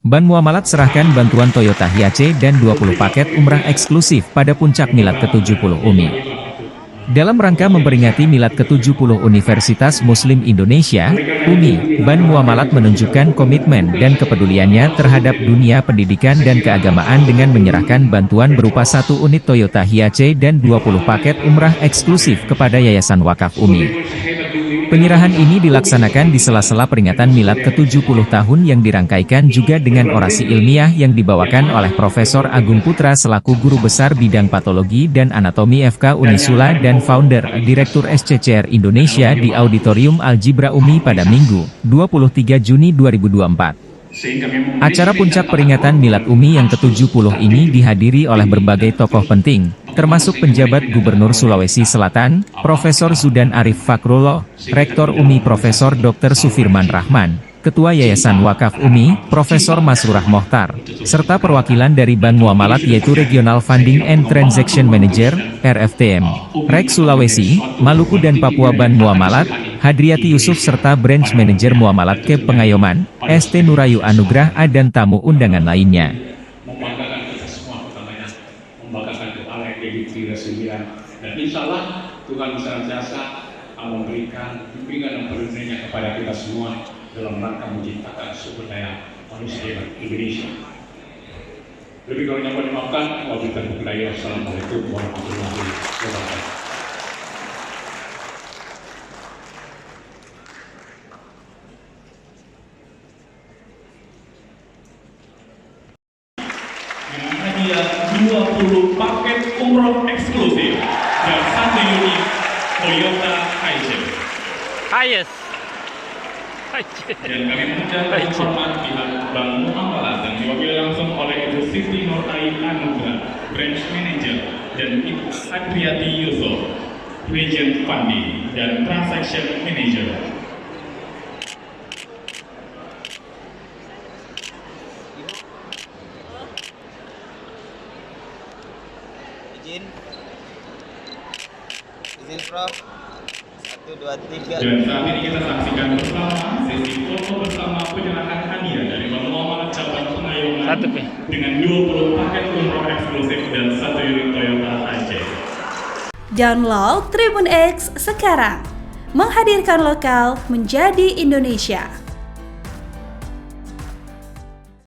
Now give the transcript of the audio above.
Ban Muamalat serahkan bantuan Toyota Hiace dan 20 paket umrah eksklusif pada puncak milad ke-70 UMI. Dalam rangka memperingati milad ke-70 Universitas Muslim Indonesia, UMI, Ban Muamalat menunjukkan komitmen dan kepeduliannya terhadap dunia pendidikan dan keagamaan dengan menyerahkan bantuan berupa 1 unit Toyota Hiace dan 20 paket umrah eksklusif kepada Yayasan Wakaf UMI. Penyerahan ini dilaksanakan di sela-sela peringatan milad ke-70 tahun yang dirangkaikan juga dengan orasi ilmiah yang dibawakan oleh Profesor Agung Putra selaku Guru Besar Bidang Patologi dan Anatomi FK Unisula dan founder Direktur SCCR Indonesia di Auditorium Al-Jibra UMI pada Minggu, 23 Juni 2024. Acara puncak peringatan milad UMI yang ke-70 ini dihadiri oleh berbagai tokoh penting, termasuk penjabat Gubernur Sulawesi Selatan, Profesor Zudan Arif Fakrullah, Rektor UMI Profesor Dr. Sufirman Rahman, Ketua Yayasan Wakaf UMI, Profesor Masrurah Mohtar, serta perwakilan dari Ban Muamalat yaitu Regional Funding and Transaction Manager, RFTM, REK Sulawesi, Maluku dan Papua Ban Muamalat, Hadriati Yusuf serta Branch Manager Muamalat Kep Pengayoman, ST Nurayu Anugrah A dan tamu undangan lainnya. Dan insya Allah Tuhan senantiasa memberikan bimbingan dan perlindungannya kepada kita semua dalam rangka menciptakan sumber daya manusia Indonesia. Lebih kurangnya mohon dimaafkan. Wabillahi. Assalamualaikum warahmatullahi wabarakatuh. Dengan hadiah 20 paket umroh eksklusif dan 1 unit Toyota Hiace. Dan kami mengundang hormat pihak Bank Muamalat dan diwakili langsung oleh Ibu Siti Nur Anugrah, Branch Manager, dan Ibu Hadriati Yusuf, Region Funding dan Transaction Manager. Izin Prof. 1, 2, 3. Dan saat ini kita saksikan bersama sesi foto bersama penyerahan hadiah dari Bank Muamalat Cabang Pengayoman dengan 20 paket umroh eksklusif dan 1 unit Toyota Hiace. Download Tribun X sekarang, menghadirkan lokal menjadi Indonesia.